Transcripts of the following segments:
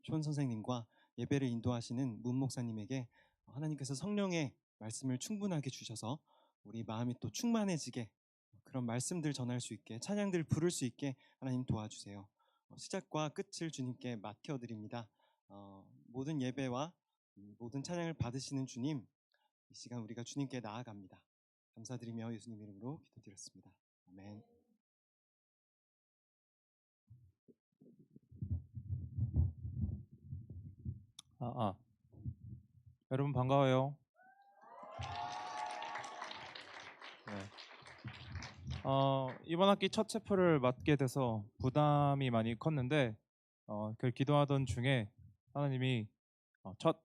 촌 선생님과 예배를 인도하시는 문 목사님에게 하나님께서 성령의 말씀을 충분하게 주셔서 우리 마음이 또 충만해지게 그런 말씀들 전할 수 있게 찬양들 부를 수 있게 하나님 도와주세요. 시작과 끝을 주님께 맡겨드립니다. 모든 예배와 모든 찬양을 받으시는 주님, 이 시간 우리가 주님께 나아갑니다. 감사드리며 예수님 이름으로 기도드렸습니다. 아멘. 여러분 반가워요. 네. 이번 학기 첫 체프를 맡게 돼서 부담이 많이 컸는데 그 기도하던 중에 하나님이 첫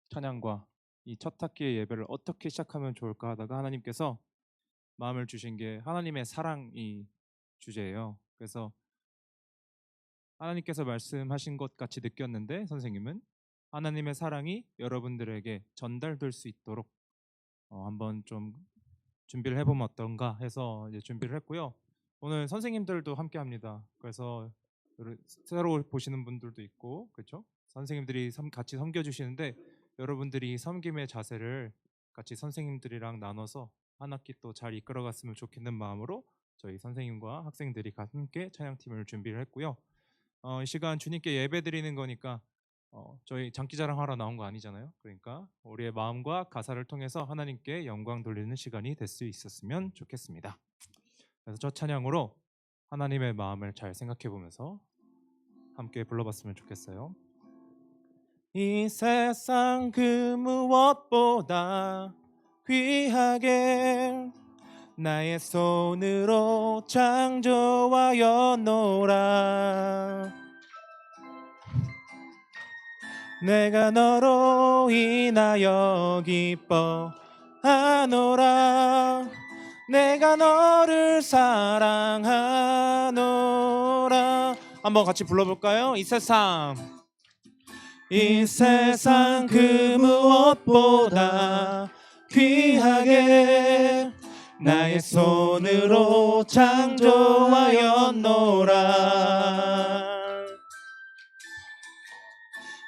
찬양과 이 첫 학기의 예배를 어떻게 시작하면 좋을까 하다가 하나님께서 마음을 주신 게 하나님의 사랑이 주제예요. 그래서 하나님께서 말씀하신 것 같이 느꼈는데 선생님은 하나님의 사랑이 여러분들에게 전달될 수 있도록 한번 좀 준비를 해보면 어떤가 해서 이제 준비를 했고요. 오늘 선생님들도 함께 합니다. 그래서 새로 보시는 분들도 있고, 그렇죠? 선생님들이 같이 섬겨주시는데 여러분들이 섬김의 자세를 같이 선생님들이랑 나눠서 한 학기 또 잘 이끌어갔으면 좋겠는 마음으로 저희 선생님과 학생들이 함께 찬양팀을 준비를 했고요. 이 시간 주님께 예배 드리는 거니까 저희 장기자랑 하러 나온 거 아니잖아요. 그러니까 우리의 마음과 가사를 통해서 하나님께 영광 돌리는 시간이 될 수 있었으면 좋겠습니다. 그래서 저 찬양으로 하나님의 마음을 잘 생각해 보면서 함께 불러봤으면 좋겠어요. 이 세상 그 무엇보다 귀하게 나의 손으로 창조하였노라. 내가 너로 인하여 기뻐하노라. 내가 너를 사랑하노라. 한번 같이 불러볼까요? 이 세상 그 무엇보다 귀하게 나의 손으로 창조하였노라.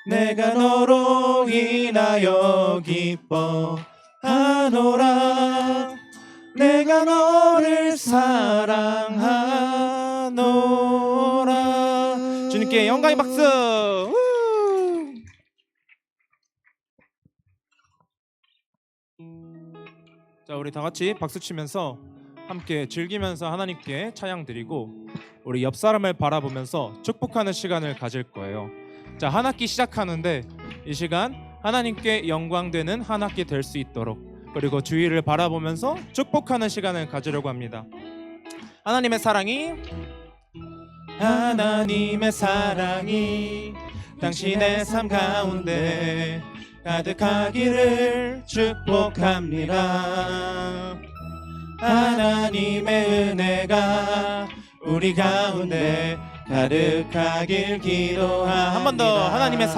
내가 너로 인하여 기뻐하노라. 내가 너를 사랑하노라. 주님께 영광의 박수. 자, 우리 다 같이 박수 치면서 함께 즐기면서 하나님께 찬양 드리고 우리 옆 사람을 바라보면서 축복하는 시간을 가질 거예요. 자, 한 학기 시작하는데 이 시간 하나님께 영광되는 한 학기 될 수 있도록 그리고 주위를 바라보면서 축복하는 시간을 가지려고 합니다. 하나님의 사랑이 당신의 삶 가운데 가득하기를 축복합니다. 하나님의 은혜가 우리 가운데 가득하길 기도합니다. 한 번 더. 하나님의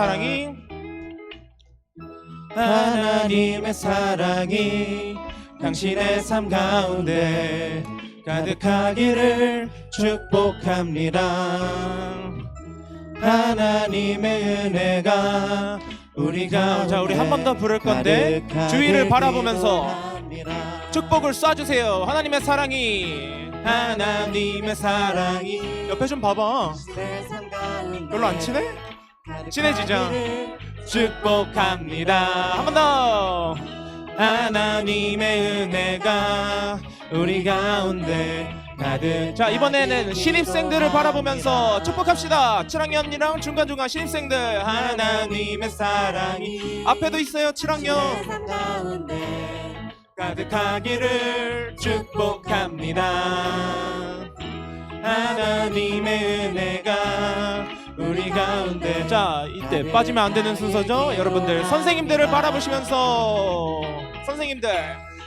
사랑이 당신의 삶 가운데 가득하기를 축복합니다. 하나님의 은혜가 우리 가운데. 자, 우리 한 번 더 부를 건데 주위를 바라보면서 축복을 쏴주세요. 하나님의 사랑이 옆에 좀 봐봐. 별로 안 친해? 친해지자. 축복합니다. 한 번 더. 하나님의 은혜가 우리 가운데 가득. 자, 이번에는 신입생들을 바라보면서 축복합시다. 7학년이랑 중간중간 신입생들. 하나님의 사랑이 앞에도 있어요. 7학년 가득하기를 축복합니다. 하나님의 은혜가 우리 가운데. 자, 이때 빠지면 안 되는 순서죠. 여러분들 선생님들을 바라보시면서 선생님들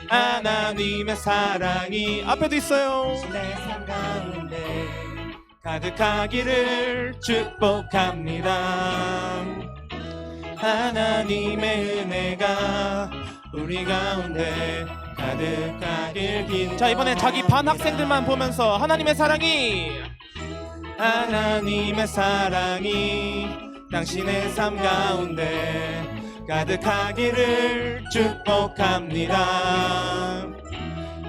하나님의 사랑이 앞에도 있어요. 내 삶 가운데 가득하기를 축복합니다. 하나님의 은혜가 우리 가운데 가득하길 긴. 자, 이번엔 자기 반 학생들만 보면서 하나님의 사랑이 당신의 삶 가운데 가득하기를 축복합니다.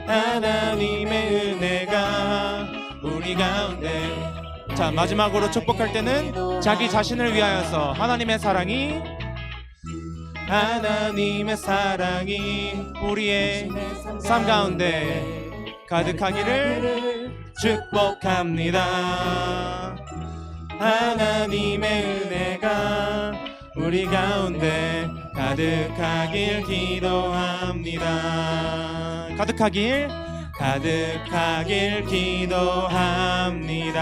하나님의 은혜가 우리 가운데. 자, 마지막으로 축복할 때는 자기 자신을 위하여서 하나님의 사랑이 우리의 삶 가운데 가득하기를 축복합니다. 하나님의 은혜가 우리 가운데 가득하길 기도합니다. 가득하길 기도합니다.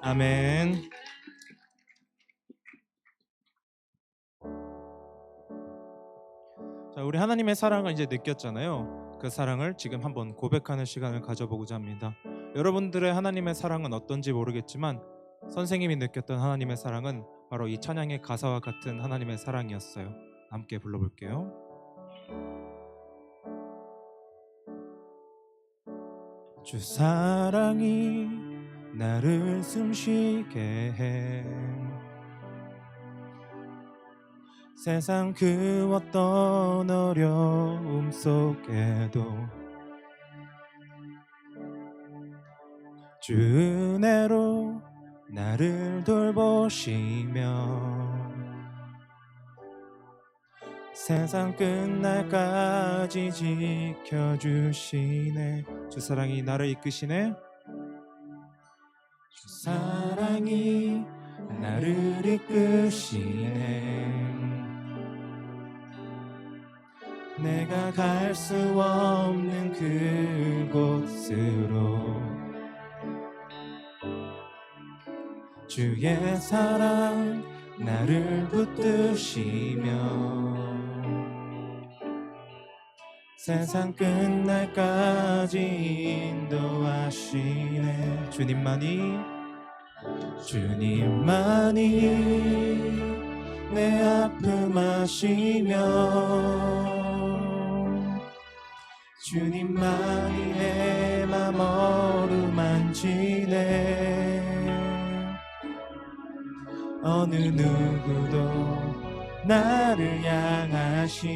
아멘. 자, 우리 하나님의 사랑을 이제 느꼈잖아요. 그 사랑을 지금 한번 고백하는 시간을 가져보고자 합니다. 여러분들의 하나님의 사랑은 어떤지 모르겠지만 선생님이 느꼈던 하나님의 사랑은 바로 이 찬양의 가사와 같은 하나님의 사랑이었어요. 함께 불러볼게요. 주 사랑이 나를 숨쉬게 해 세상 그 어떤 어려움 속에도 주 은혜로 나를 돌보시며 세상 끝날까지 지켜주시네. 주 사랑이 나를 이끄시네. 주 사랑이 나를 이끄시네. 내가 갈 수 없는 그곳으로 주의 사랑 나를 붙드시며 세상 끝날까지 인도하시네. 주님만이 내 아픔 아시며 주님만이 내 맘 어루만지네. 어느 누구도 나를 향하신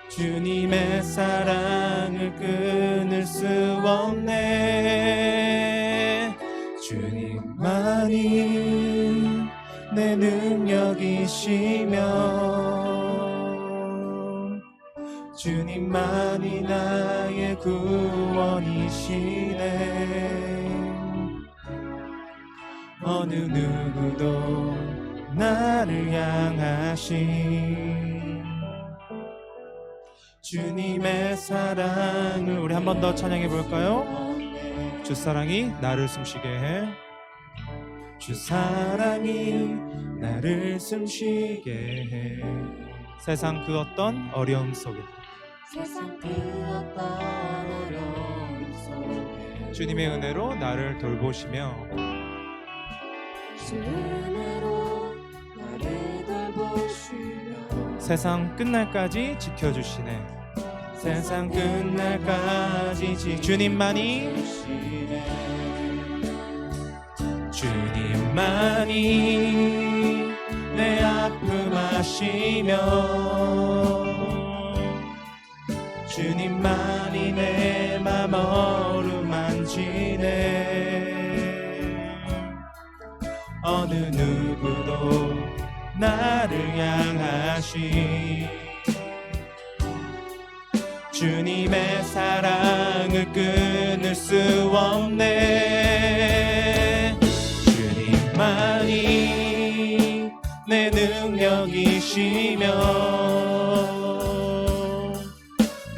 주님의 사랑을 끊을 수 없네. 주님만이 내 능력이시며 주님만이 나의 구원이시네. 어느 누구도 나를 향하신 주님의 사랑을 우리 한 번 더 찬양해 볼까요? 주 사랑이 나를 숨쉬게 해. 주 사랑이 나를 숨쉬게 해. 세상 그 어떤 어려움 속에 주님의 은혜로 나를 돌보시며 세상 끝날까지 지켜주시네. 세상 끝날까지 주님만이 내 아픔 아시며 주님만이 내 맘 어루만지네. 어느 누구도 나를 향하신 주님의 사랑을 끊을 수 없네. 주님만이 내 능력이시며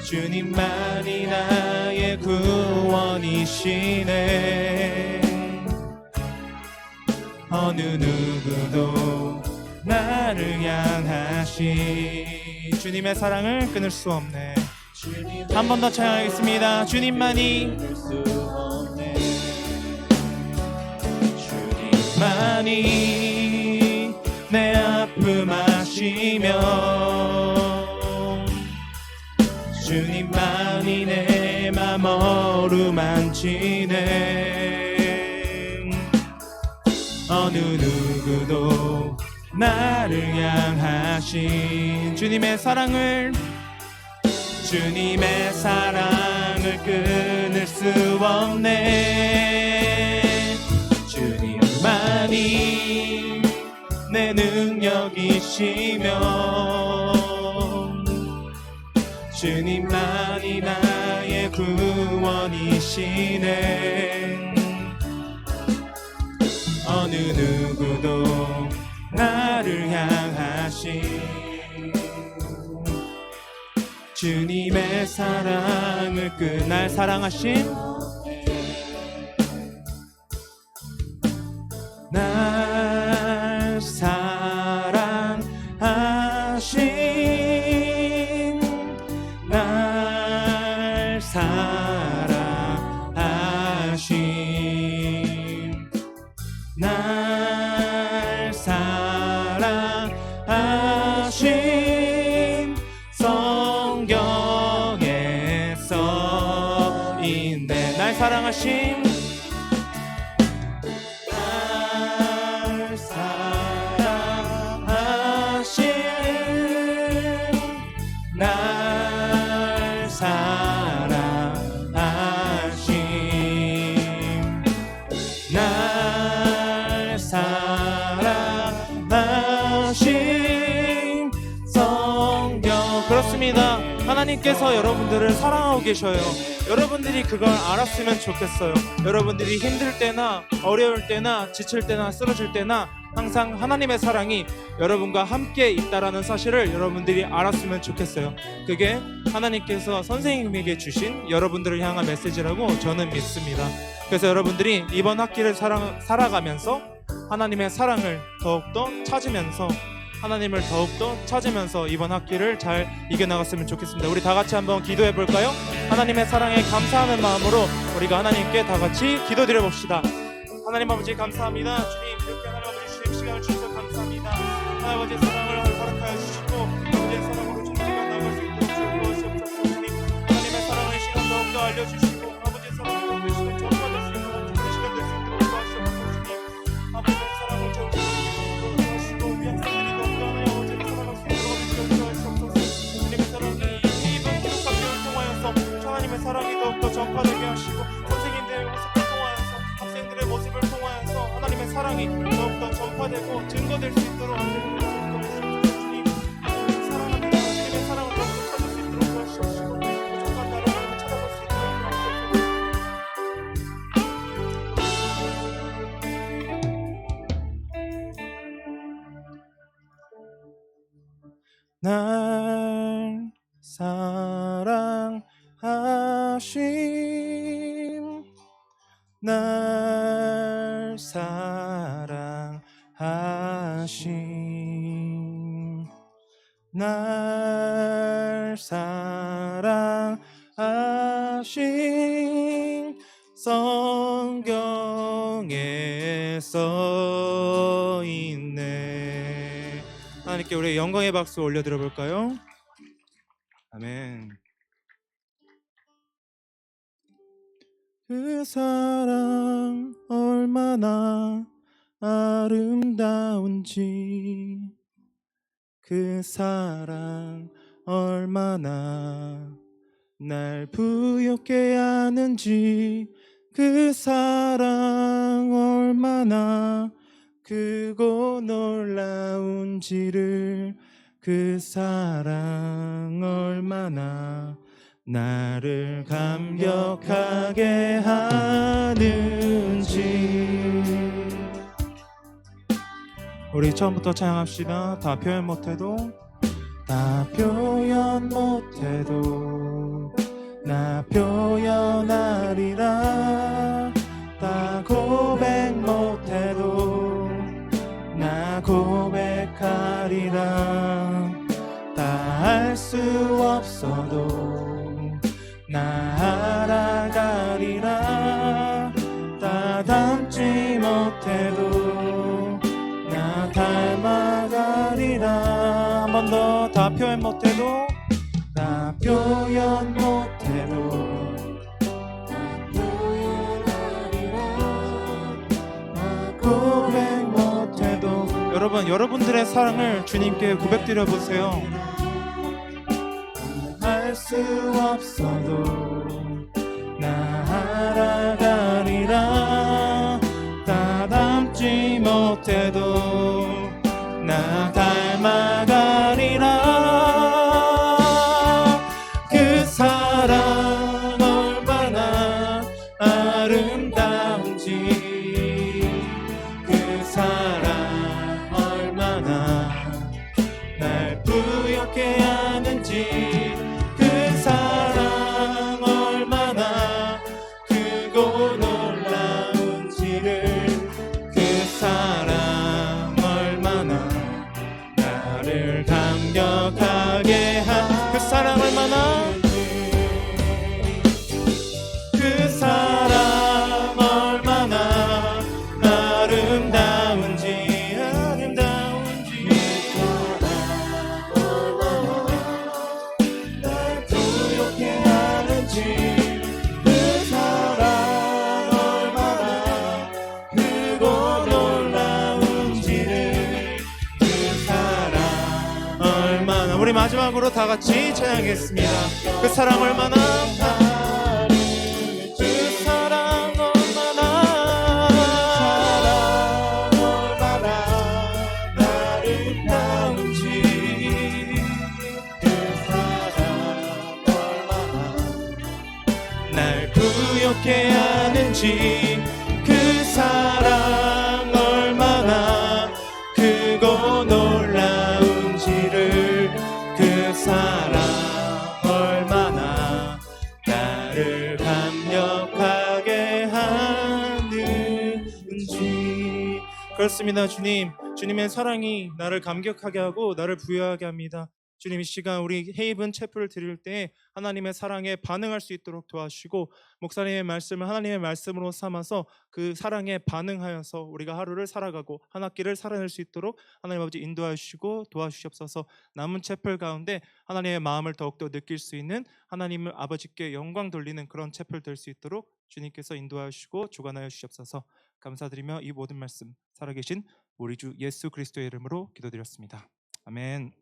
주님만이 나의 구원이시네. 어느 누구도 나를 향하신 주님의 사랑을 끊을 수 없네. 한 번 더 찬양하겠습니다. 주님만이 내 아픔 아시며 주님만이 내 맘 어루만지네. 어느 누구도 나를 향하신 주님의 사랑을 끊을 수 없네. 주님만이 내 능력이시며 주님만이 나의 구원이시네. 어느 누구도 나를 향하신 주님의 사랑을 날 사랑하신 날 사랑하신 날 사랑하신 날 사랑하신 성경에 써있네. 날 사랑하신 날 사랑하신 날 사랑하신 성경. 그렇습니다. 하나님께서 여러분들을 사랑하고 계셔요. 여러분들이 그걸 알았으면 좋겠어요. 여러분들이 힘들 때나 어려울 때나 지칠 때나 쓰러질 때나 항상 하나님의 사랑이 여러분과 함께 있다라는 사실을 여러분들이 알았으면 좋겠어요. 그게 하나님께서 선생님에게 주신 여러분들을 향한 메시지라고 저는 믿습니다. 그래서 여러분들이 이번 학기를 살아가면서 하나님의 사랑을 더욱더 찾으면서 하나님을 더욱더 찾으면서 이번 학기를 잘 이겨나갔으면 좋겠습니다. 우리 다 같이 한번 기도해 볼까요? 하나님의 사랑에 감사하는 마음으로 우리가 하나님께 다 같이 기도드려 봅시다. 하나님 아버지 감사합니다. 주님 이렇게 하나님 아버지 시간을 주셔서 감사합니다. 하나님 아버지의 사랑을 허락하여 주시고 아버지의 사랑으로 충분히 나갈 수 있도록 도와주옵소서. 주님 하나님의 사랑을 시간 더욱더 알려주시고 아버지의 사랑을 더욱더 시간 전파될 수 있도록 좋은 시간 될 수 있도록 도와주옵소서. 주님 아버지의 사랑을 더욱더 도와주시고 우리 학생들이 더욱더 하나님 아버지의 사랑을 수 있도록 도와주옵소서. 주님의 사랑이 이번 기독학교를 통하여서 하나님의 사랑이 더욱더 전파되게 하시고 선생님들의 모습을 통하여서 학생들의 모습을 통하여서 하나님의 사랑이 더욱더 전파되고 증거될 수 있도록 주님 사랑하는 주님의 사랑을 더욱더 찾을 수 있도록 도와주시고 부족한 나를 찾아갈 수 있도록 도와주시고 날 사랑하심 날 사랑하심 날 사랑하심 성경에 써있네. 하나님께 우리 영광의 박수 올려드려 볼까요? 아멘. 그 사랑 얼마나 아름다운지 그 사랑 얼마나 날 부욕게 하는지 그 사랑 얼마나 크고 놀라운지를 그 사랑 얼마나 나를 감격하게 하는지. 우리 처음부터 찬양합시다. 다 표현 못해도 다 표현 못해도 나 표현하리라. 다 고백 못해도 나 고백하리라. 다 할 수 없어도 나 알아가리라. 다 닮지 못해도 나 닮아가리라. 한 번 더 다 표현 못해도 다 표현 못해도 나 표현하리라. 나 고백 여러분, 여러분들의 사랑을 주님께 고백드려 보세요. 할 수 없어도 나아가리라. 다 닮지 못해도 나 닮아가리라. 그 사랑 얼마나 아름다운지, 그 사랑 얼마나 날 부엽게 하는지, 그 사랑 얼마나 크고 놀라운지를, 그 사랑 얼마나 나를 감격하게 한 그 사랑 얼마나, 그 사랑 얼마나 아름다운지, 아름다운지, 그 사랑 얼마나 날 부욕해 하는지, 그 사랑 얼마나 크고 놀라운지를, 그 사랑 얼마나. 우리 마지막으로 다 같이 찬양하겠습니다. 그 사랑 얼마나, 그 사랑 얼마나, 아름다운지, 그 사랑 얼마나 날 부욕해 하는지, 그 사랑 얼마나 크고 놀라운지를, 그 사랑 얼마나 나를 감격하게 하는지. 그렇습니다. 주님의 사랑이 나를 감격하게 하고 나를 부여하게 합니다. 주님, 이 시간 우리 헤이븐 채플을 드릴 때 하나님의 사랑에 반응할 수 있도록 도와주시고, 목사님의 말씀을 하나님의 말씀으로 삼아서 그 사랑에 반응하여서 우리가 하루를 살아가고 한 학기를 살아낼 수 있도록 하나님 아버지 인도하여 주시고 도와주시옵소서. 남은 채플 가운데 하나님의 마음을 더욱더 느낄 수 있는, 하나님을 아버지께 영광 돌리는 그런 채플 될 수 있도록 주님께서 인도하여 주시고 주관하여 주시옵소서. 감사드리며 이 모든 말씀 살아계신 우리 주 예수 그리스도의 이름으로 기도드렸습니다. 아멘.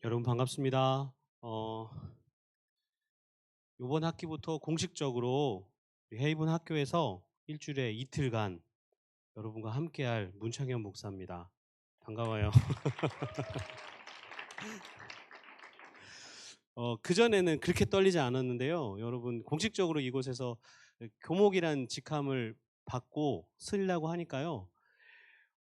여러분 반갑습니다. 이번 학기부터 공식적으로 우리 헤이븐 학교에서 일주일에 이틀간 여러분과 함께할 문창현 목사입니다. 반가워요. 그전에는 그렇게 떨리지 않았는데요. 여러분, 공식적으로 이곳에서 교목이란 직함을 받고 쓰려고 하니까요.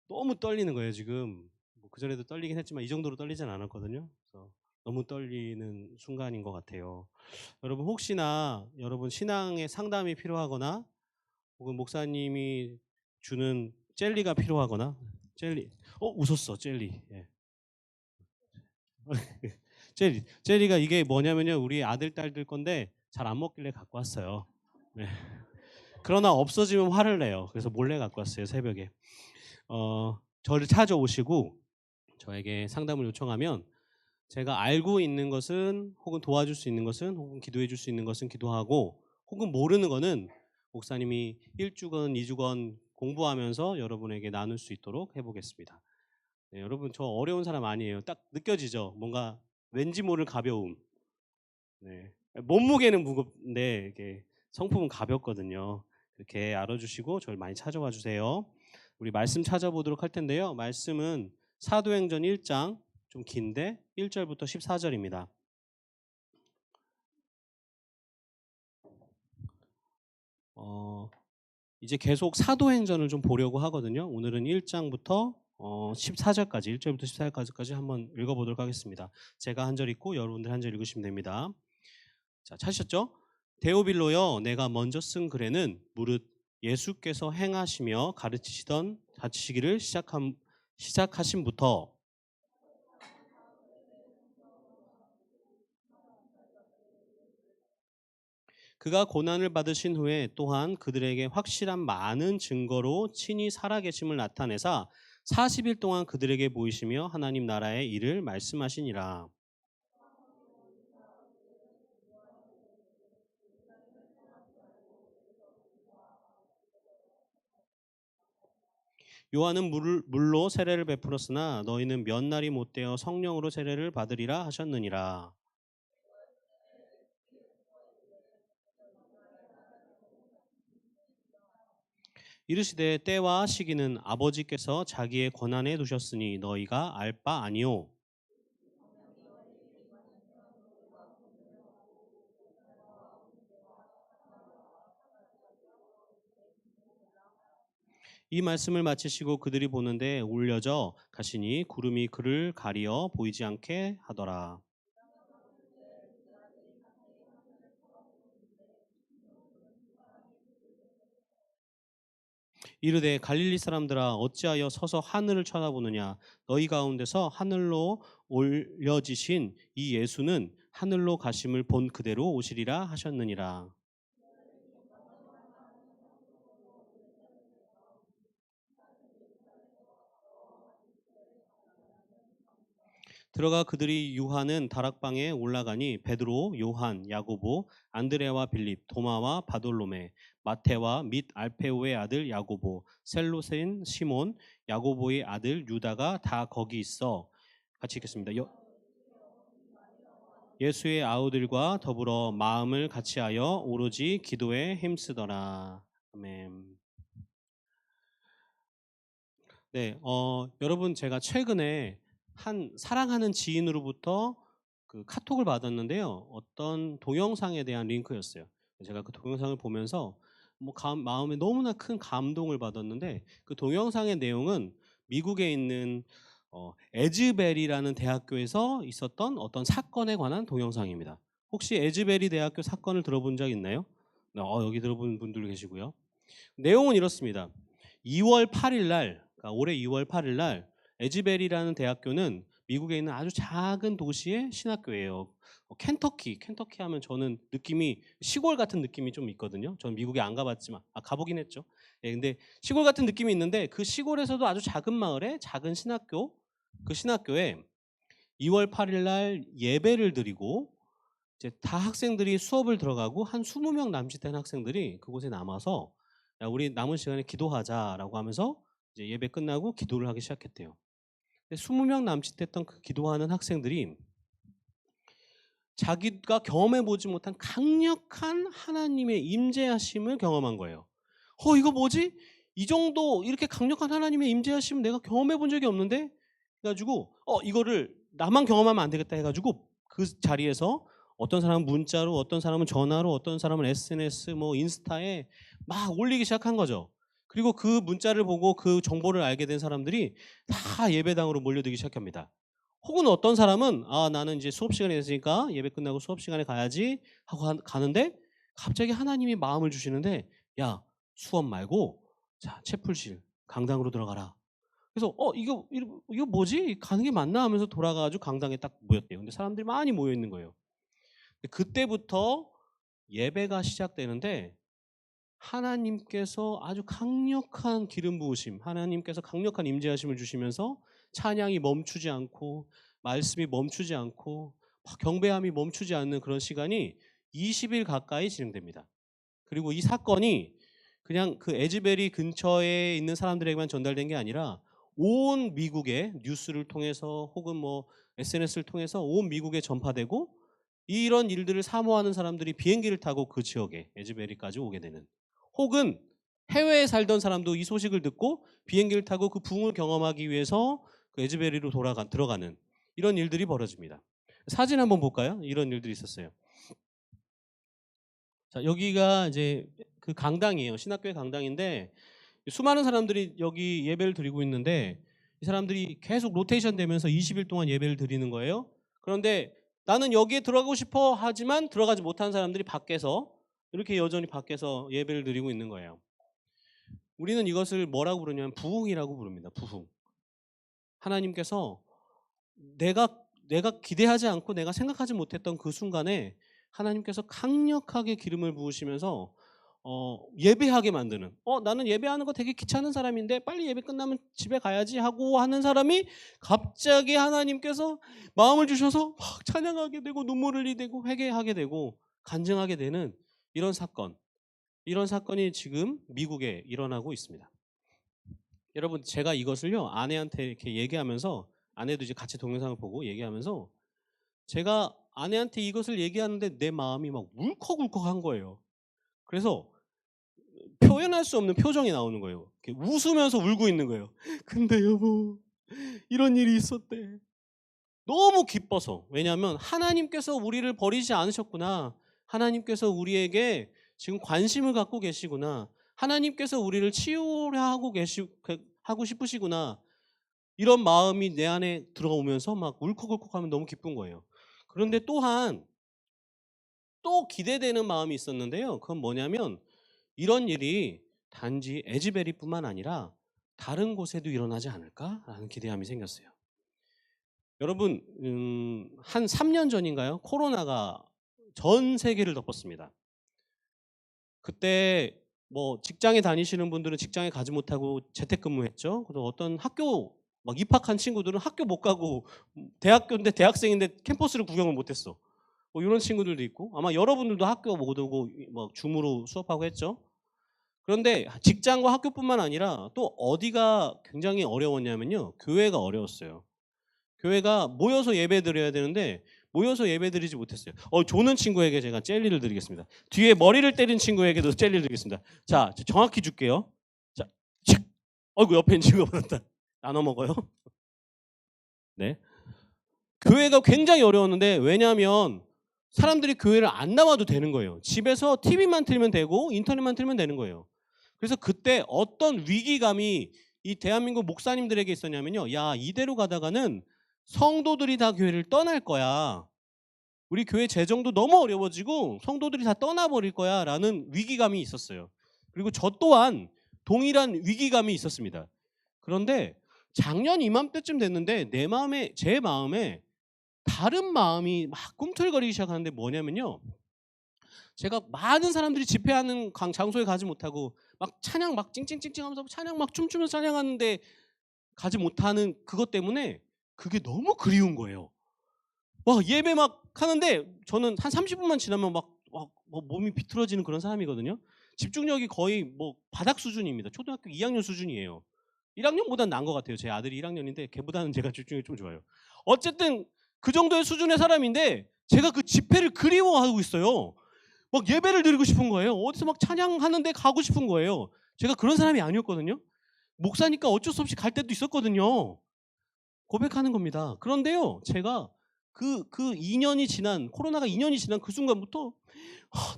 너무 떨리는 거예요, 지금. 그전에도 떨리긴 했지만 이 정도로 떨리진 않았거든요. 그래서 너무 떨리는 순간인 것 같아요. 여러분, 혹시나 여러분 신앙의 상담이 필요하거나 혹은 목사님이 주는 젤리가 필요하거나, 젤리, 웃었어, 젤리. 예. 젤리가 이게 뭐냐면요, 우리 아들 딸들 건데 잘 안 먹길래 갖고 왔어요. 네. 그러나 없어지면 화를 내요. 그래서 몰래 갖고 왔어요, 새벽에. 저를 찾아오시고 저에게 상담을 요청하면 제가 알고 있는 것은, 혹은 도와줄 수 있는 것은, 혹은 기도해 줄 수 있는 것은 기도하고, 혹은 모르는 거는 목사님이 1주간 2주간 공부하면서 여러분에게 나눌 수 있도록 해보겠습니다. 네, 여러분, 저 어려운 사람 아니에요. 딱 느껴지죠? 뭔가 왠지 모를 가벼움. 네. 몸무게는 무겁는데 이게 성품은 가볍거든요. 그렇게 알아주시고 저를 많이 찾아와 주세요. 우리 말씀 찾아보도록 할 텐데요. 말씀은 사도행전 1장, 좀 긴데 1절부터 14절입니다. 이제 계속 사도행전을 좀 보려고 하거든요. 오늘은 1장부터 14절까지, 1절부터 14절까지 한번 읽어보도록 하겠습니다. 제가 한 절 읽고 여러분들 한 절 읽으시면 됩니다. 자, 찾으셨죠? 데오빌로여, 내가 먼저 쓴 글에는 무릇 예수께서 행하시며 가르치시기를 시작하심부터 그가 고난을 받으신 후에 또한 그들에게 확실한 많은 증거로 친히 살아계심을 나타내사 40일 동안 그들에게 보이시며 하나님 나라의 일을 말씀하시니라. 요한은 물로 세례를 베풀었으나 너희는 몇 날이 못되어 성령으로 세례를 받으리라 하셨느니라. 이르시되 때와 시기는 아버지께서 자기의 권한에 두셨으니 너희가 알 바 아니요. 이 말씀을 마치시고 그들이 보는데 올려져 가시니 구름이 그를 가리어 보이지 않게 하더라. 이르되 갈릴리 사람들아 어찌하여 서서 하늘을 쳐다보느냐 너희 가운데서 하늘로 올려지신 이 예수는 하늘로 가심을 본 그대로 오시리라 하셨느니라. 들어가 그들이 유하는 다락방에 올라가니 베드로, 요한, 야고보, 안드레와 빌립, 도마와 바돌로메, 마테와 및 알페오의 아들 야고보, 셀로세인 시몬, 야고보의 아들 유다가 다 거기 있어. 같이 읽겠습니다. 예수의 아우들과 더불어 마음을 같이하여 오로지 기도에 힘쓰더라. 아멘. 네, 여러분 제가 최근에 한 사랑하는 지인으로부터 그 카톡을 받았는데요. 어떤 동영상에 대한 링크였어요. 제가 그 동영상을 보면서 마음에 너무나 큰 감동을 받았는데 그 동영상의 내용은 미국에 있는 에즈베리라는 대학교에서 있었던 어떤 사건에 관한 동영상입니다. 혹시 에즈베리 대학교 사건을 들어본 적 있나요? 네, 여기 들어본 분들 계시고요. 내용은 이렇습니다. 2월 8일 날, 그러니까 올해 2월 8일 날 에즈베리라는 대학교는 미국에 있는 아주 작은 도시의 신학교예요. 켄터키 하면 저는 느낌이 시골 같은 느낌이 좀 있거든요. 저는 미국에 안 가봤지만 가보긴 했죠. 예, 근데 시골 같은 느낌이 있는데 그 시골에서도 아주 작은 마을에 작은 신학교, 그 신학교에 2월 8일 날 예배를 드리고 이제 다 학생들이 수업을 들어가고 한 20명 남짓된 학생들이 그곳에 남아서 야, 우리 남은 시간에 기도하자라고 하면서 이제 예배 끝나고 기도를 하기 시작했대요. 근데 20명 남짓했던 그 기도하는 학생들이 자기가 경험해 보지 못한 강력한 하나님의 임재하심을 경험한 거예요. 이거 뭐지? 이 정도 이렇게 강력한 하나님의 임재하심을 내가 경험해 본 적이 없는데? 그래가지고 이거를 나만 경험하면 안 되겠다 해가지고 그 자리에서 어떤 사람은 문자로, 어떤 사람은 전화로, 어떤 사람은 SNS, 인스타에 막 올리기 시작한 거죠. 그리고 그 문자를 보고 그 정보를 알게 된 사람들이 다 예배당으로 몰려들기 시작합니다. 혹은 어떤 사람은 나는 이제 수업 시간이 됐으니까 예배 끝나고 수업 시간에 가야지 하고 가는데 갑자기 하나님이 마음을 주시는데 야 수업 말고 자 채플실 강당으로 들어가라. 그래서 이거 뭐지? 가는 게 맞나 하면서 돌아가가지고 강당에 딱 모였대요. 근데 사람들이 많이 모여 있는 거예요. 그때부터 예배가 시작되는데 하나님께서 아주 강력한 기름 부으심, 하나님께서 강력한 임재하심을 주시면서 찬양이 멈추지 않고 말씀이 멈추지 않고 경배함이 멈추지 않는 그런 시간이 20일 가까이 진행됩니다. 그리고 이 사건이 그냥 그 에즈베리 근처에 있는 사람들에게만 전달된 게 아니라 온 미국의 뉴스를 통해서 혹은 SNS를 통해서 온 미국에 전파되고 이런 일들을 사모하는 사람들이 비행기를 타고 그 지역에 에즈베리까지 오게 되는, 혹은 해외에 살던 사람도 이 소식을 듣고 비행기를 타고 그 부흥을 경험하기 위해서 그 에즈베리로 들어가는 이런 일들이 벌어집니다. 사진 한번 볼까요? 이런 일들이 있었어요. 자, 여기가 이제 그 강당이에요. 신학교의 강당인데 수많은 사람들이 여기 예배를 드리고 있는데 이 사람들이 계속 로테이션 되면서 20일 동안 예배를 드리는 거예요. 그런데 나는 여기에 들어가고 싶어 하지만 들어가지 못한 사람들이 밖에서 이렇게 여전히 밖에서 예배를 드리고 있는 거예요. 우리는 이것을 뭐라고 부르냐면 부흥이라고 부릅니다. 부흥. 하나님께서 내가 기대하지 않고 내가 생각하지 못했던 그 순간에 하나님께서 강력하게 기름을 부으시면서 예배하게 만드는, 나는 예배하는 거 되게 귀찮은 사람인데 빨리 예배 끝나면 집에 가야지 하고 하는 사람이 갑자기 하나님께서 마음을 주셔서 막 찬양하게 되고 눈물을 흘리고 회개하게 되고 간증하게 되는 이런 사건이 지금 미국에 일어나고 있습니다. 여러분, 제가 이것을요 아내한테 이렇게 얘기하면서, 아내도 이제 같이 동영상을 보고 얘기하면서 제가 아내한테 이것을 얘기하는데 내 마음이 막 울컥울컥한 거예요. 그래서 표현할 수 없는 표정이 나오는 거예요. 이렇게 웃으면서 울고 있는 거예요. 근데 여보, 이런 일이 있었대. 너무 기뻐서. 왜냐하면 하나님께서 우리를 버리지 않으셨구나. 하나님께서 우리에게 지금 관심을 갖고 계시구나. 하나님께서 우리를 치유하고 하고 싶으시구나. 이런 마음이 내 안에 들어오면서 막 울컥울컥하면 너무 기쁜 거예요. 그런데 또한 또 기대되는 마음이 있었는데요. 그건 뭐냐면 이런 일이 단지 에즈베리뿐만 아니라 다른 곳에도 일어나지 않을까라는 기대감이 생겼어요. 여러분, 한 3년 전인가요? 코로나가 전 세계를 덮었습니다. 그때 뭐 직장에 다니시는 분들은 직장에 가지 못하고 재택근무했죠. 그리고 어떤 학교 막 입학한 친구들은 학교 못 가고 대학교인데 대학생인데 캠퍼스를 구경을 못했어. 뭐 이런 친구들도 있고, 아마 여러분들도 학교 못 오고 뭐 줌으로 수업하고 했죠. 그런데 직장과 학교뿐만 아니라 또 어디가 굉장히 어려웠냐면요, 교회가 어려웠어요. 교회가 모여서 예배 드려야 되는데 모여서 예배 드리지 못했어요. 조는 친구에게 제가 젤리를 드리겠습니다. 뒤에 머리를 때린 친구에게도 젤리를 드리겠습니다. 자, 정확히 줄게요. 자, 어이구, 옆에 있는 친구가 받았다. 나눠 먹어요. 네. 교회가 굉장히 어려웠는데, 왜냐하면 사람들이 교회를 안 나와도 되는 거예요. 집에서 TV만 틀면 되고 인터넷만 틀면 되는 거예요. 그래서 그때 어떤 위기감이 이 대한민국 목사님들에게 있었냐면요, 야, 이대로 가다가는 성도들이 다 교회를 떠날 거야. 우리 교회 재정도 너무 어려워지고 성도들이 다 떠나버릴 거야 라는 위기감이 있었어요. 그리고 저 또한 동일한 위기감이 있었습니다. 그런데 작년 이맘때쯤 됐는데 제 마음에 다른 마음이 막 꿈틀거리기 시작하는데, 뭐냐면요, 제가 많은 사람들이 집회하는 장소에 가지 못하고 막 찬양 막 찡찡찡찡 하면서 찬양 막 춤추면서 찬양하는데 가지 못하는 그것 때문에 그게 너무 그리운 거예요. 막 예배 막 하는데 저는 한 30분만 지나면 막 몸이 비틀어지는 그런 사람이거든요. 집중력이 거의 뭐 바닥 수준입니다. 초등학교 2학년 수준이에요. 1학년보다는 나은 것 같아요. 제 아들이 1학년인데 걔보다는 제가 집중력이 좀 좋아요. 어쨌든 그 정도의 수준의 사람인데 제가 그 집회를 그리워하고 있어요. 막 예배를 드리고 싶은 거예요. 어디서 막 찬양하는데 가고 싶은 거예요. 제가 그런 사람이 아니었거든요. 목사니까 어쩔 수 없이 갈 때도 있었거든요. 고백하는 겁니다. 그런데요, 제가 그 2년이 지난, 코로나가 2년이 지난 그 순간부터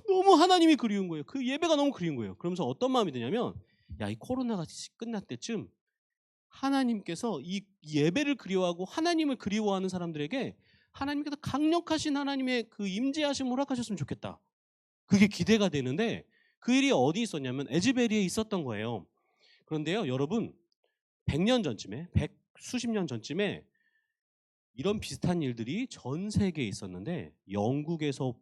너무 하나님이 그리운 거예요. 그 예배가 너무 그리운 거예요. 그러면서 어떤 마음이 드냐면, 야, 이 코로나가 끝날 때쯤 하나님께서 이 예배를 그리워하고 하나님을 그리워하는 사람들에게 하나님께서 강력하신 하나님의 그 임재하심을 허락하셨으면 좋겠다. 그게 기대가 되는데, 그 일이 어디 있었냐면 에즈베리에 있었던 거예요. 그런데요, 여러분, 100년 전쯤에, 수십 년 전쯤에 이런 비슷한 일들이 전 세계에 있었는데, 영국에서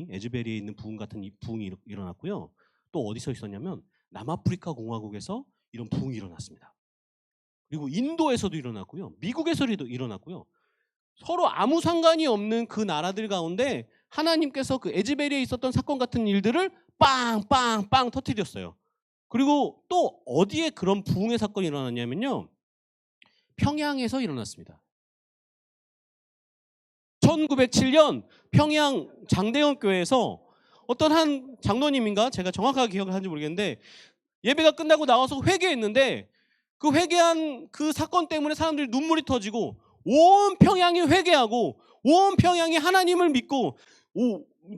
에즈베리에 있는 부흥 같은 부흥이 일어났고요. 또 어디서 있었냐면 남아프리카 공화국에서 이런 부흥이 일어났습니다. 그리고 인도에서도 일어났고요. 미국에서도 일어났고요. 서로 아무 상관이 없는 그 나라들 가운데 하나님께서 그 에즈베리에 있었던 사건 같은 일들을 빵빵빵 터뜨렸어요. 그리고 또 어디에 그런 부흥의 사건이 일어났냐면요, 평양에서 일어났습니다. 1907년 평양 장대현 교회에서 어떤 한 장로님인가, 제가 정확하게 기억을 하는지 모르겠는데, 예배가 끝나고 나와서 회개했는데 그 회개한 그 사건 때문에 사람들이 눈물이 터지고 온 평양이 회개하고 온 평양이 하나님을 믿고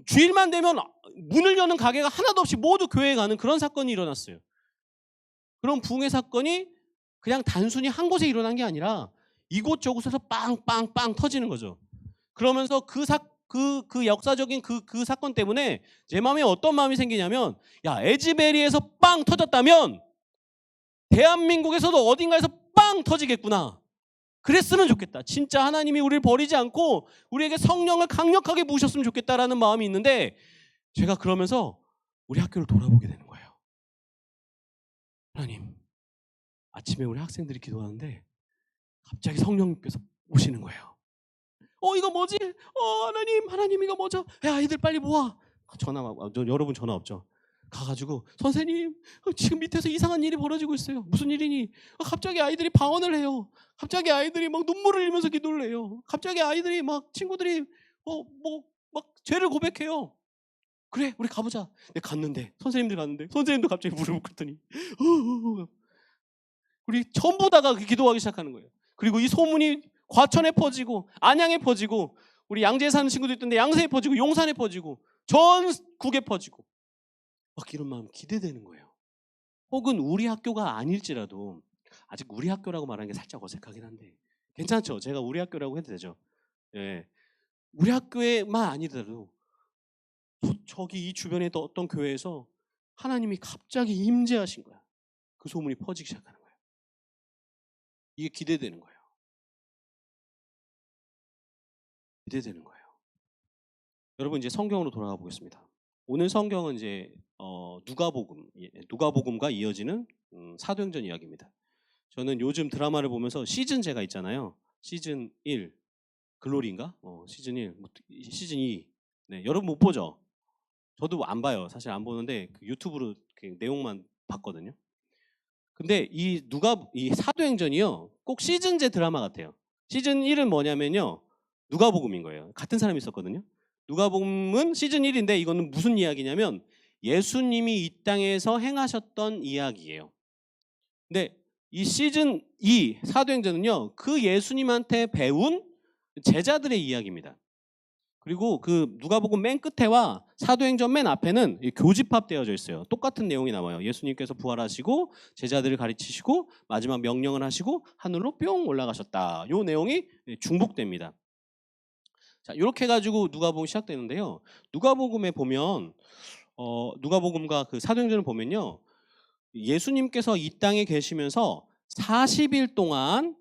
주일만 되면 문을 여는 가게가 하나도 없이 모두 교회에 가는 그런 사건이 일어났어요. 그런 부흥의 사건이 그냥 단순히 한 곳에 일어난 게 아니라 이곳저곳에서 빵빵빵 터지는 거죠. 그러면서 그 역사적인 그 사건 때문에 제 마음에 어떤 마음이 생기냐면, 야, 에즈베리에서 빵 터졌다면 대한민국에서도 어딘가에서 빵 터지겠구나. 그랬으면 좋겠다. 진짜 하나님이 우리를 버리지 않고 우리에게 성령을 강력하게 부으셨으면 좋겠다라는 마음이 있는데 제가 그러면서 우리 학교를 돌아보게 되는 거예요. 하나님, 아침에 우리 학생들이 기도하는데 갑자기 성령님께서 오시는 거예요. 이거 뭐지? 하나님 이거 뭐죠? 야, 아이들 빨리 모아. 여러분 전화 없죠? 가가지고 선생님 지금 밑에서 이상한 일이 벌어지고 있어요. 무슨 일이니? 갑자기 아이들이 방언을 해요. 갑자기 아이들이 막 눈물을 흘리면서 기도를 해요. 갑자기 아이들이 막 친구들이 막 죄를 고백해요. 그래 우리 가보자. 내가 갔는데 선생님도 갑자기 무릎을 꿇더니 우리 전부 다가 기도하기 시작하는 거예요. 그리고 이 소문이 과천에 퍼지고 안양에 퍼지고 우리 양재에 사는 친구도 있던데 양세에 퍼지고 용산에 퍼지고 전국에 퍼지고 막 이런 마음 기대되는 거예요. 혹은 우리 학교가 아닐지라도 아직 우리 학교라고 말하는 게 살짝 어색하긴 한데 괜찮죠? 제가 우리 학교라고 해도 되죠? 예, 우리 학교에만 아니더라도 저기 이 주변에 어떤 교회에서 하나님이 갑자기 임재하신 거야. 그 소문이 퍼지기 시작하는 거예요. 이게 기대되는 거예요. 기대되는 거예요. 여러분 이제 성경으로 돌아가 보겠습니다. 오늘 성경은 이제 누가복음과 이어지는 사도행전 이야기입니다. 저는 요즘 드라마를 보면서 시즌제가 있잖아요. 시즌 1 글로리인가? 시즌 1, 시즌 2. 네, 여러분 못 보죠? 저도 안 봐요. 사실 안 보는데 그 유튜브로 그 내용만 봤거든요. 근데 이 사도행전이요. 꼭 시즌제 드라마 같아요. 시즌 1은 뭐냐면요. 누가복음인 거예요. 같은 사람이 있었거든요. 누가복음은 시즌 1인데 이거는 무슨 이야기냐면 예수님이 이 땅에서 행하셨던 이야기예요. 근데 이 시즌 2 사도행전은요. 그 예수님한테 배운 제자들의 이야기입니다. 그리고 그 누가복음 맨 끝에와 사도행전 맨 앞에는 교집합되어져 있어요. 똑같은 내용이 나와요. 예수님께서 부활하시고 제자들을 가르치시고 마지막 명령을 하시고 하늘로 뿅 올라가셨다. 이 내용이 중복됩니다. 자, 이렇게 해가지고 누가복음 시작되는데요. 누가복음에 보면 누가복음과 그 사도행전을 보면요. 예수님께서 이 땅에 계시면서 40일 동안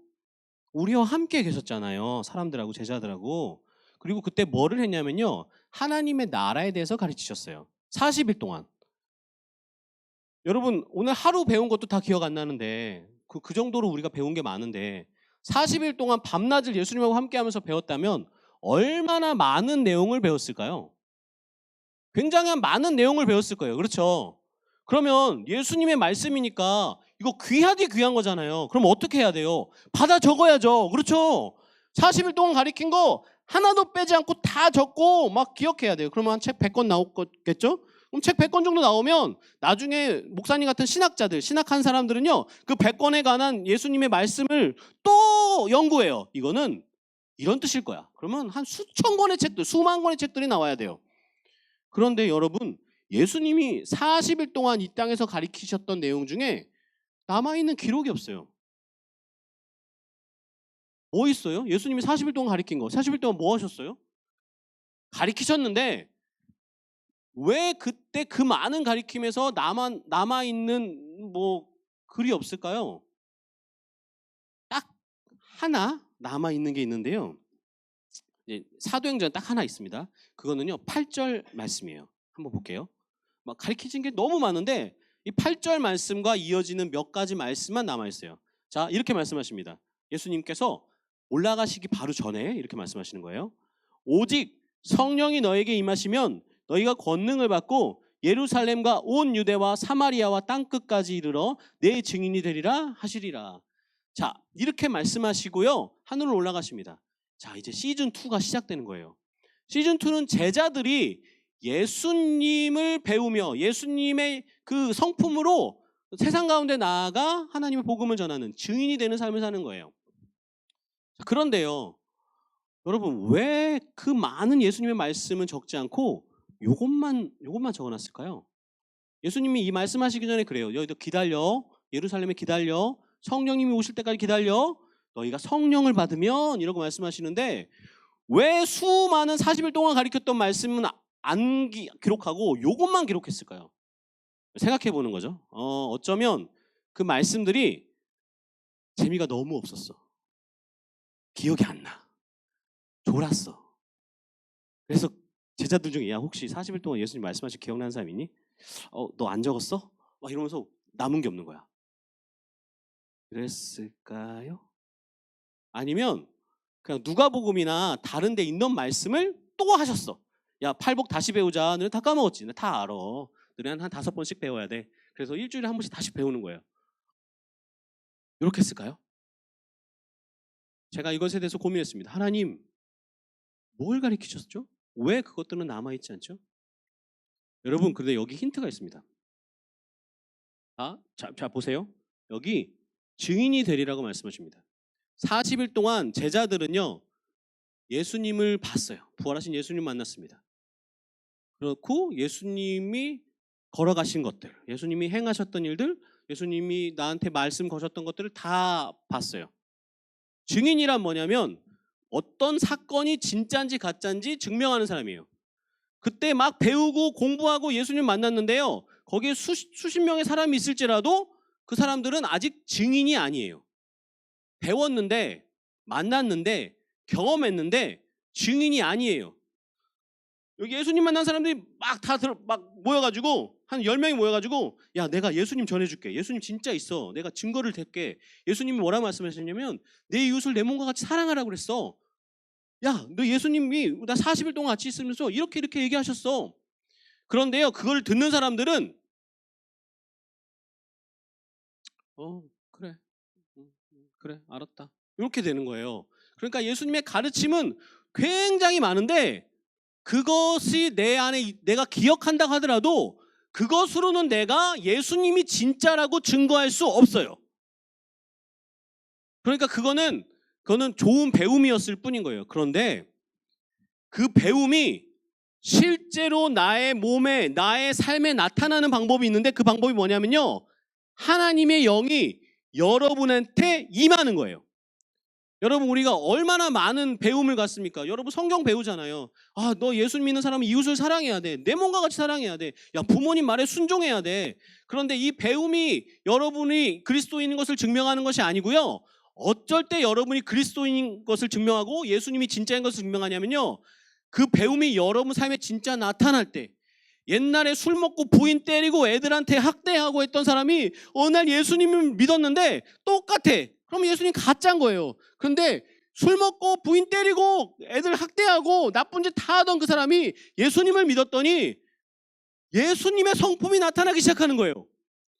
우리와 함께 계셨잖아요. 사람들하고 제자들하고. 그리고 그때 뭐를 했냐면요. 하나님의 나라에 대해서 가르치셨어요. 40일 동안. 여러분 오늘 하루 배운 것도 다 기억 안 나는데 그 정도로 우리가 배운 게 많은데 40일 동안 밤낮을 예수님하고 함께 하면서 배웠다면 얼마나 많은 내용을 배웠을까요? 굉장히 많은 내용을 배웠을 거예요. 그렇죠? 그러면 예수님의 말씀이니까 이거 귀하디 귀한 거잖아요. 그럼 어떻게 해야 돼요? 받아 적어야죠. 그렇죠? 40일 동안 가르친 거 하나도 빼지 않고 다 적고 막 기억해야 돼요. 그러면 한 책 100권 나오겠죠? 그럼 책 100권 정도 나오면 나중에 목사님 같은 신학자들, 신학한 사람들은요. 그 100권에 관한 예수님의 말씀을 또 연구해요. 이거는 이런 뜻일 거야. 그러면 한 수천 권의 책들, 수만 권의 책들이 나와야 돼요. 그런데 여러분 예수님이 40일 동안 이 땅에서 가르치셨던 내용 중에 남아있는 기록이 없어요. 뭐 있어요? 예수님이 40일 동안 가르친 거. 40일 동안 뭐 하셨어요? 가르치셨는데 왜 그때 그 많은 가르침에서 남아있는 뭐 글이 없을까요? 딱 하나 남아있는 게 있는데요. 사도행전 딱 하나 있습니다. 그거는요 8절 말씀이에요. 한번 볼게요. 막 가르치신 게 너무 많은데 이 8절 말씀과 이어지는 몇 가지 말씀만 남아있어요. 자, 이렇게 말씀하십니다. 예수님께서 올라가시기 바로 전에 이렇게 말씀하시는 거예요. 오직 성령이 너에게 임하시면 너희가 권능을 받고 예루살렘과 온 유대와 사마리아와 땅끝까지 이르러 내 증인이 되리라 하시리라. 자, 이렇게 말씀하시고요. 하늘로 올라가십니다. 자, 이제 시즌2가 시작되는 거예요. 시즌2는 제자들이 예수님을 배우며 예수님의 그 성품으로 세상 가운데 나아가 하나님의 복음을 전하는 증인이 되는 삶을 사는 거예요. 그런데요, 여러분 왜 그 많은 예수님의 말씀은 적지 않고 요것만 적어놨을까요? 예수님이 이 말씀하시기 전에 그래요. 너희들 기다려, 예루살렘에 기다려, 성령님이 오실 때까지 기다려, 너희가 성령을 받으면 이라고 말씀하시는데 왜 수많은 40일 동안 가르쳤던 말씀은 안 기록하고 요것만 기록했을까요? 생각해 보는 거죠. 어쩌면 그 말씀들이 재미가 너무 없었어. 기억이 안 나. 졸았어. 그래서 제자들 중에 야 혹시 40일 동안 예수님 말씀하신 기억나는 사람 있니? 너 안 적었어? 막 이러면서 남은 게 없는 거야. 그랬을까요? 아니면 그냥 누가복음이나 다른 데 있는 말씀을 또 하셨어. 야 팔복 다시 배우자. 너네 다 까먹었지. 나 다 알아. 너네 한 5번씩 배워야 돼. 그래서 일주일에 한 번씩 다시 배우는 거예요. 이렇게 했을까요? 제가 이것에 대해서 고민했습니다. 하나님 뭘 가르치셨죠? 왜 그것들은 남아있지 않죠? 여러분 근데 여기 힌트가 있습니다. 자 보세요. 여기 증인이 되리라고 말씀하십니다. 40일 동안 제자들은요 예수님을 봤어요. 부활하신 예수님 만났습니다. 그렇고 예수님이 걸어가신 것들, 예수님이 행하셨던 일들, 예수님이 나한테 말씀 거셨던 것들을 다 봤어요. 증인이란 뭐냐면 어떤 사건이 진짜인지 가짜인지 증명하는 사람이에요. 그때 막 배우고 공부하고 예수님 만났는데요. 거기에 수십 명의 사람이 있을지라도 그 사람들은 아직 증인이 아니에요. 배웠는데 만났는데 경험했는데 증인이 아니에요. 여기 예수님 만난 사람들이 막 모여가지고 한 10명이 모여가지고 야 내가 예수님 전해줄게. 예수님 진짜 있어. 내가 증거를 댈게. 예수님이 뭐라 말씀하셨냐면 내 이웃을 내 몸과 같이 사랑하라고 그랬어. 야 너 예수님이 나 40일 동안 같이 있으면서 이렇게 얘기하셨어. 그런데요 그걸 듣는 사람들은 그래 알았다 이렇게 되는 거예요. 그러니까 예수님의 가르침은 굉장히 많은데 그것이 내 안에 내가 기억한다고 하더라도 그것으로는 내가 예수님이 진짜라고 증거할 수 없어요. 그러니까 그거는 좋은 배움이었을 뿐인 거예요. 그런데 그 배움이 실제로 나의 몸에 나의 삶에 나타나는 방법이 있는데 그 방법이 뭐냐면요 하나님의 영이 여러분한테 임하는 거예요. 여러분 우리가 얼마나 많은 배움을 갖습니까? 여러분 성경 배우잖아요. 너 예수 믿는 사람은 이웃을 사랑해야 돼. 내 몸과 같이 사랑해야 돼. 야 부모님 말에 순종해야 돼. 그런데 이 배움이 여러분이 그리스도인인 것을 증명하는 것이 아니고요. 어쩔 때 여러분이 그리스도인인 것을 증명하고 예수님이 진짜인 것을 증명하냐면요. 그 배움이 여러분 삶에 진짜 나타날 때 옛날에 술 먹고 부인 때리고 애들한테 학대하고 했던 사람이 어느 날 예수님을 믿었는데 똑같아. 그럼 예수님 가짜인 거예요. 그런데 술 먹고 부인 때리고 애들 학대하고 나쁜 짓 다 하던 그 사람이 예수님을 믿었더니 예수님의 성품이 나타나기 시작하는 거예요.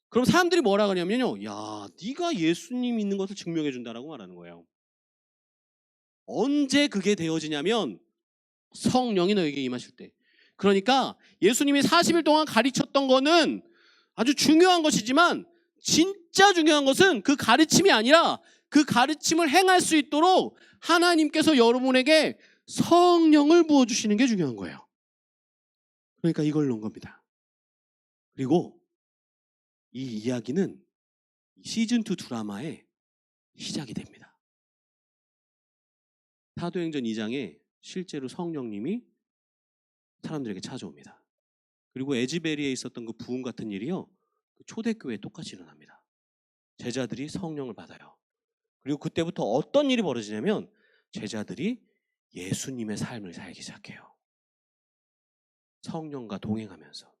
그럼 사람들이 뭐라 그러냐면요. 야, 네가 예수님 믿는 것을 증명해 준다라고 말하는 거예요. 언제 그게 되어지냐면 성령이 너에게 임하실 때. 그러니까 예수님이 40일 동안 가르쳤던 거는 아주 중요한 것이지만 진짜 중요한 것은 그 가르침이 아니라 그 가르침을 행할 수 있도록 하나님께서 여러분에게 성령을 부어주시는 게 중요한 거예요. 그러니까 이걸 놓은 겁니다. 그리고 이 이야기는 시즌2 드라마의 시작이 됩니다. 사도행전 2장에 실제로 성령님이 사람들에게 찾아옵니다. 그리고 에지베리에 있었던 그 부흥 같은 일이요. 초대교회에 똑같이 일어납니다. 제자들이 성령을 받아요. 그리고 그때부터 어떤 일이 벌어지냐면 제자들이 예수님의 삶을 살기 시작해요. 성령과 동행하면서.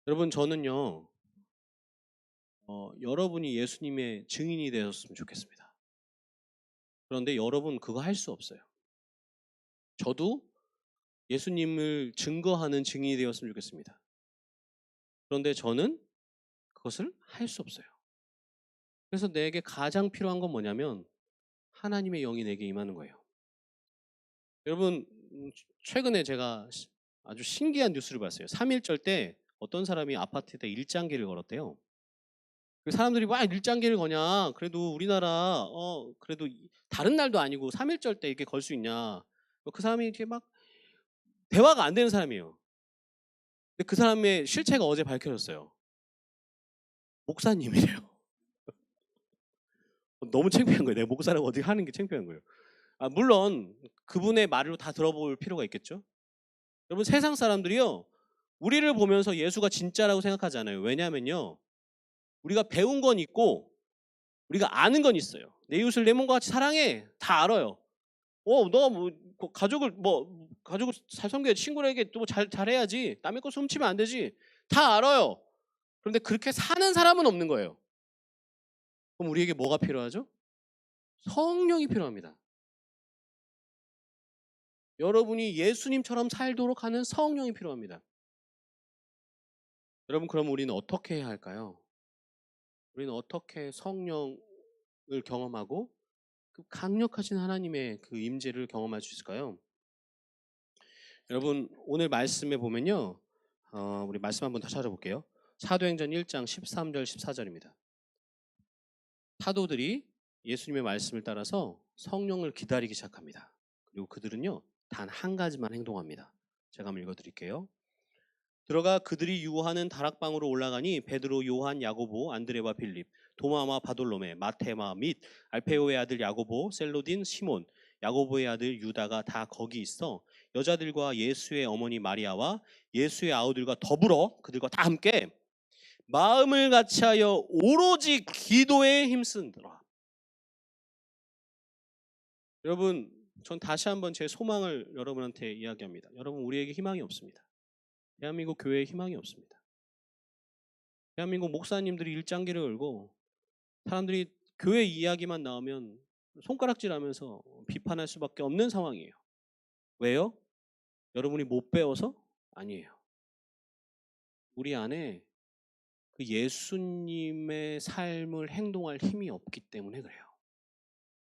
여러분 저는요. 여러분이 예수님의 증인이 되었으면 좋겠습니다. 그런데 여러분 그거 할 수 없어요. 저도 예수님을 증거하는 증인이 되었으면 좋겠습니다. 그런데 저는 그것을 할 수 없어요. 그래서 내게 가장 필요한 건 뭐냐면 하나님의 영이 내게 임하는 거예요. 여러분 최근에 제가 아주 신기한 뉴스를 봤어요. 3.1절 때 어떤 사람이 아파트에다 일장기를 걸었대요. 그 사람들이 막 일장기를 거냐 그래도 우리나라 그래도 다른 날도 아니고 3.1절 때 이렇게 걸 수 있냐. 그 사람이 이렇게 막 대화가 안 되는 사람이에요. 근데 그 사람의 실체가 어제 밝혀졌어요. 목사님이래요. 너무 창피한 거예요. 내가 목사라고 어떻게 하는 게 창피한 거예요. 물론 그분의 말을 다 들어볼 필요가 있겠죠. 여러분 세상 사람들이요. 우리를 보면서 예수가 진짜라고 생각하지 않아요. 왜냐하면요. 우리가 배운 건 있고 우리가 아는 건 있어요. 내 이웃을 내 몸과 같이 사랑해. 다 알아요. 너 뭐 가족을 잘 섬겨야 친구에게 또 잘해야지. 남의 거 훔치면 안 되지. 다 알아요. 그런데 그렇게 사는 사람은 없는 거예요. 그럼 우리에게 뭐가 필요하죠? 성령이 필요합니다. 여러분이 예수님처럼 살도록 하는 성령이 필요합니다. 여러분, 그럼 우리는 어떻게 해야 할까요? 우리는 어떻게 성령을 경험하고 그 강력하신 하나님의 그 임재를 경험할 수 있을까요? 여러분, 오늘 말씀에 보면요, 우리 말씀 한번 더 찾아볼게요. 사도행전 1장 13절 14절입니다. 사도들이 예수님의 말씀을 따라서 성령을 기다리기 시작합니다. 그리고 그들은요, 단 한 가지만 행동합니다. 제가 한번 읽어드릴게요. 들어가 그들이 유하는 다락방으로 올라가니 베드로, 요한, 야고보, 안드레와 빌립, 도마와 바돌로메, 마테마 및 알페오의 아들 야고보, 셀로딘, 시몬, 야고보의 아들 유다가 다 거기 있어 여자들과 예수의 어머니 마리아와 예수의 아우들과 더불어 그들과 다 함께 마음을 같이하여 오로지 기도에 힘쓰더라. 여러분, 전 다시 한번 제 소망을 여러분한테 이야기합니다. 여러분, 우리에게 희망이 없습니다. 대한민국 교회에 희망이 없습니다. 대한민국 목사님들이 일장기를 걸고 사람들이 교회 이야기만 나오면 손가락질하면서 비판할 수밖에 없는 상황이에요. 왜요? 여러분이 못 배워서? 아니에요. 우리 안에 그 예수님의 삶을 행동할 힘이 없기 때문에 그래요.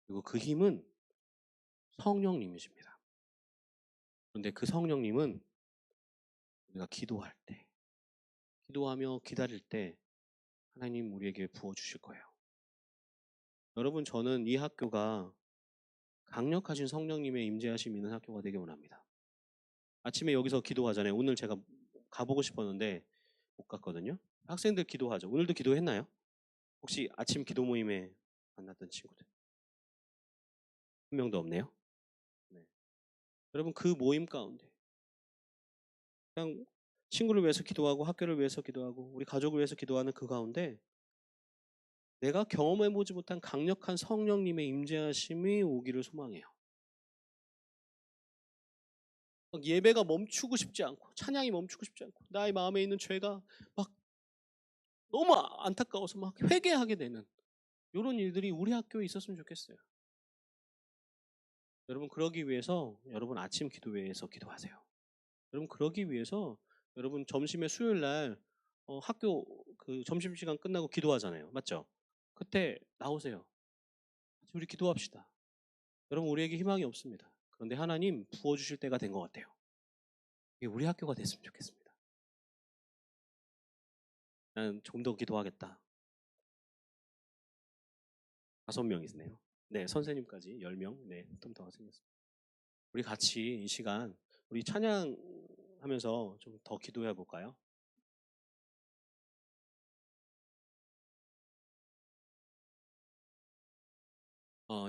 그리고 그 힘은 성령님이십니다. 그런데 그 성령님은 우리가 기도할 때, 기도하며 기다릴 때 하나님 우리에게 부어주실 거예요. 여러분, 저는 이 학교가 강력하신 성령님의 임재하심이 있는 학교가 되길 원합니다. 아침에 여기서 기도하잖아요. 오늘 제가 가보고 싶었는데 못 갔거든요. 학생들 기도하죠. 오늘도 기도했나요? 혹시 아침 기도 모임에 만났던 친구들? 한 명도 없네요. 네. 여러분, 그 모임 가운데 그냥 친구를 위해서 기도하고 학교를 위해서 기도하고 우리 가족을 위해서 기도하는 그 가운데 내가 경험해보지 못한 강력한 성령님의 임재하심이 오기를 소망해요. 예배가 멈추고 싶지 않고 찬양이 멈추고 싶지 않고 나의 마음에 있는 죄가 막 너무 안타까워서 막 회개하게 되는 이런 일들이 우리 학교에 있었으면 좋겠어요. 여러분, 그러기 위해서 여러분 아침 기도회에서 기도하세요. 여러분, 그러기 위해서 여러분 점심에 수요일 날 학교 그 점심시간 끝나고 기도하잖아요. 맞죠? 그때 나오세요. 우리 기도합시다. 여러분, 우리에게 희망이 없습니다. 그런데 하나님 부어주실 때가 된 것 같아요. 이게 우리 학교가 됐으면 좋겠습니다. 나는 좀 더 기도하겠다. 5명이네요. 네, 선생님까지 10명. 네, 좀 더 생겼습니다. 우리 같이 이 시간 우리 찬양하면서 좀 더 기도해 볼까요?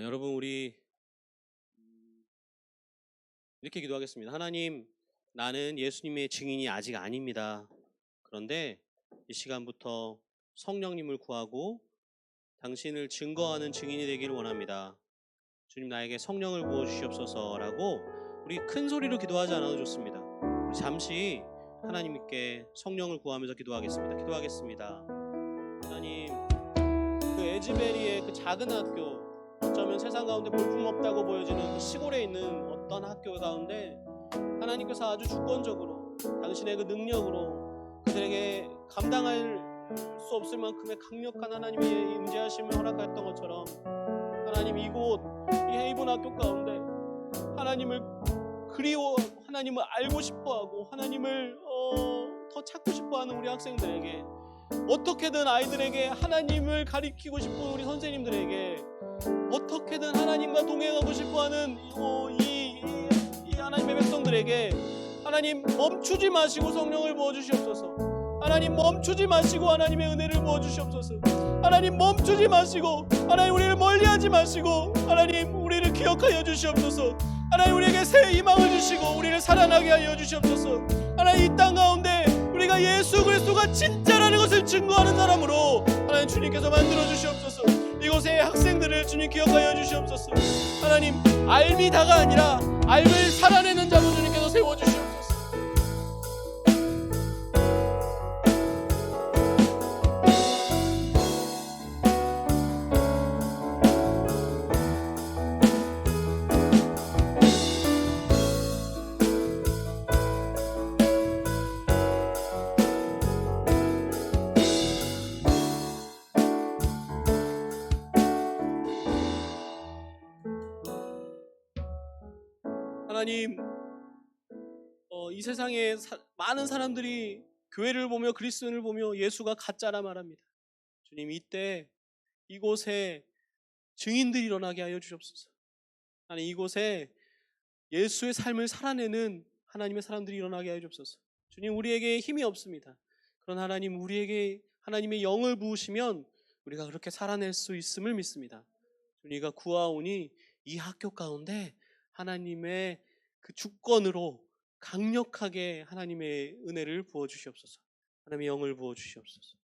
여러분, 우리 이렇게 기도하겠습니다. 하나님, 나는 예수님의 증인이 아직 아닙니다. 그런데 이 시간부터 성령님을 구하고 당신을 증거하는 증인이 되기를 원합니다. 주님, 나에게 성령을 부어주시옵소서라고 우리 큰 소리로 기도하지 않아도 좋습니다. 우리 잠시 하나님께 성령을 구하면서 기도하겠습니다. 기도하겠습니다. 하나님, 그 에즈베리의 그 작은 학교, 어쩌면 세상 가운데 볼품없다고 보여지는 그 시골에 있는 어떤 학교 가운데 하나님께서 아주 주권적으로 당신의 그 능력으로 그들에게 감당할 수 없을 만큼의 강력한 하나님의 임재하심을 허락하였던 것처럼 하나님, 이곳 이 헤이븐 학교 가운데 하나님을 그리워하고 하나님을 알고 싶어하고 하나님을 더 찾고 싶어하는 우리 학생들에게, 어떻게든 아이들에게 하나님을 가리키고 싶은 우리 선생님들에게 어떻게든 하나님과 동행하고 싶어하는 이 하나님의 백성들에게 하나님 멈추지 마시고 성령을 부어주시옵소서. 하나님 멈추지 마시고 하나님의 은혜를 부어주시옵소서. 하나님 멈추지 마시고 하나님 우리를 멀리하지 마시고 하나님 우리를 기억하여 주시옵소서. 하나님 우리에게 새 희망을 주시고 우리를 살아나게 하여 주시옵소서. 하나님, 이 땅 가운데 우리가 예수 그리스도가 진짜라는 것을 증거하는 사람으로 하나님 주님께서 만들어 주시옵소서. 이곳의 학생들을 주님 기억하여 주시옵소서. 하나님, 알미다가 아니라 알을 살아내는 자로 주님께서 세워주시옵소서. 하나님, 이 세상에 많은 사람들이 교회를 보며 그리스도인을 보며 예수가 가짜라 말합니다. 주님, 이때 이곳에 증인들이 일어나게 하여 주옵소서. 하나님, 이곳에 예수의 삶을 살아내는 하나님의 사람들이 일어나게 하여 주옵소서. 주님, 우리에게 힘이 없습니다. 그러나 하나님, 우리에게 하나님의 영을 부으시면 우리가 그렇게 살아낼 수 있음을 믿습니다. 우리가 구하오니 이 학교 가운데 하나님의 그 주권으로 강력하게 하나님의 은혜를 부어주시옵소서. 하나님의 영을 부어주시옵소서.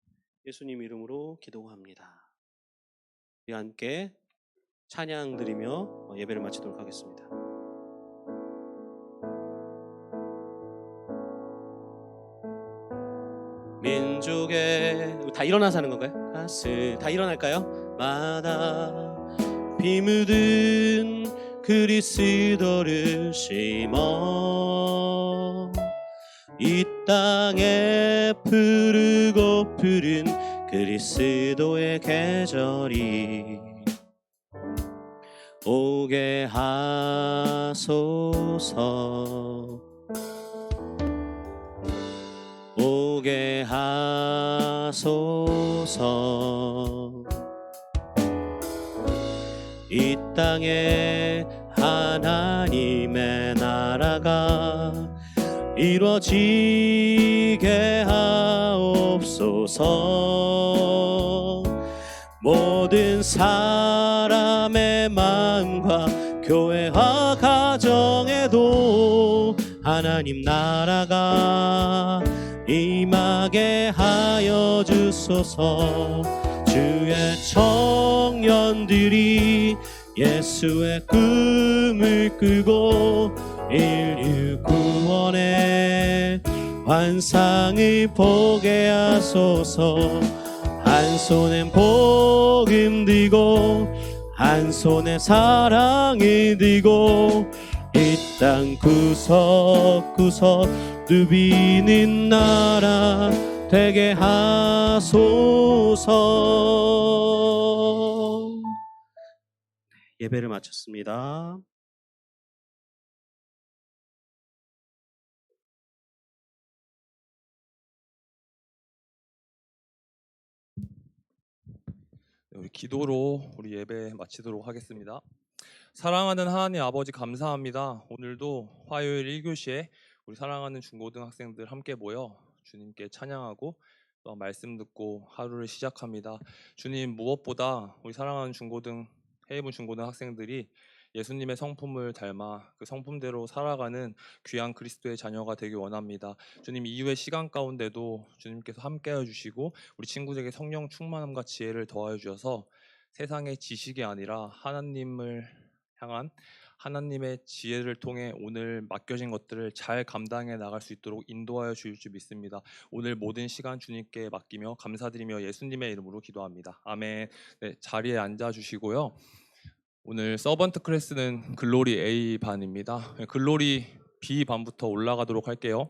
예수님 이름으로 기도합니다. 우리 함께 찬양 드리며 예배를 마치도록 하겠습니다. 민족의 다 일어나서 하는 건가요? 다 일어날까요? 마다 비 묻은 그리스도를 심어 이 땅에 푸르고 푸른 그리스도의 계절이 오게 하소서. 오게 하소서. 이 땅에 하나님의 나라가 이루어지게 하옵소서. 모든 사람의 마음과 교회와 가정에도 하나님 나라가 임하게 하여 주소서. 주의 청년들이 예수의 꿈을 꾸고 인류 구원의 환상을 보게 하소서. 한 손엔 복음 들고 한 손에 사랑을 들고 이 땅 구석구석 누비는 나라 되게 하소서. 예배를 마쳤습니다. 우리 기도로 우리 예배 마치도록 하겠습니다. 사랑하는 하나님 아버지, 감사합니다. 오늘도 화요일 1교시에 우리 사랑하는 중고등학생들 함께 모여 주님께 찬양하고 또 말씀 듣고 하루를 시작합니다. 주님, 무엇보다 우리 사랑하는 해이문 중고등 학생들이 예수님의 성품을 닮아 그 성품대로 살아가는 귀한 그리스도의 자녀가 되길 원합니다. 주님, 이후의 시간 가운데도 주님께서 함께하여 주시고 우리 친구들에게 성령 충만함과 지혜를 더하여 주셔서 세상의 지식이 아니라 하나님을 향한 하나님의 지혜를 통해 오늘 맡겨진 것들을 잘 감당해 나갈 수 있도록 인도하여 주실 줄 믿습니다. 오늘 모든 시간 주님께 맡기며 감사드리며 예수님의 이름으로 기도합니다. 아멘. 네, 자리에 앉아주시고요. 오늘 서번트 클래스는 글로리 A 반입니다. 글로리 B 반부터 올라가도록 할게요.